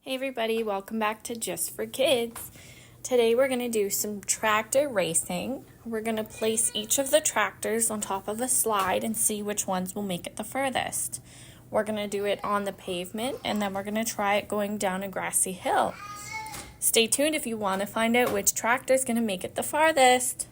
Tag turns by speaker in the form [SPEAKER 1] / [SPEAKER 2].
[SPEAKER 1] Hey everybody, welcome back to Just for Kids. Today we're going to do some tractor racing. We're going to place each of the tractors on top of a slide and see which ones will make it the furthest. We're going to do it on the pavement and then we're going to try it going down a grassy hill. Stay tuned if you want to find out which tractor is going to make it the farthest.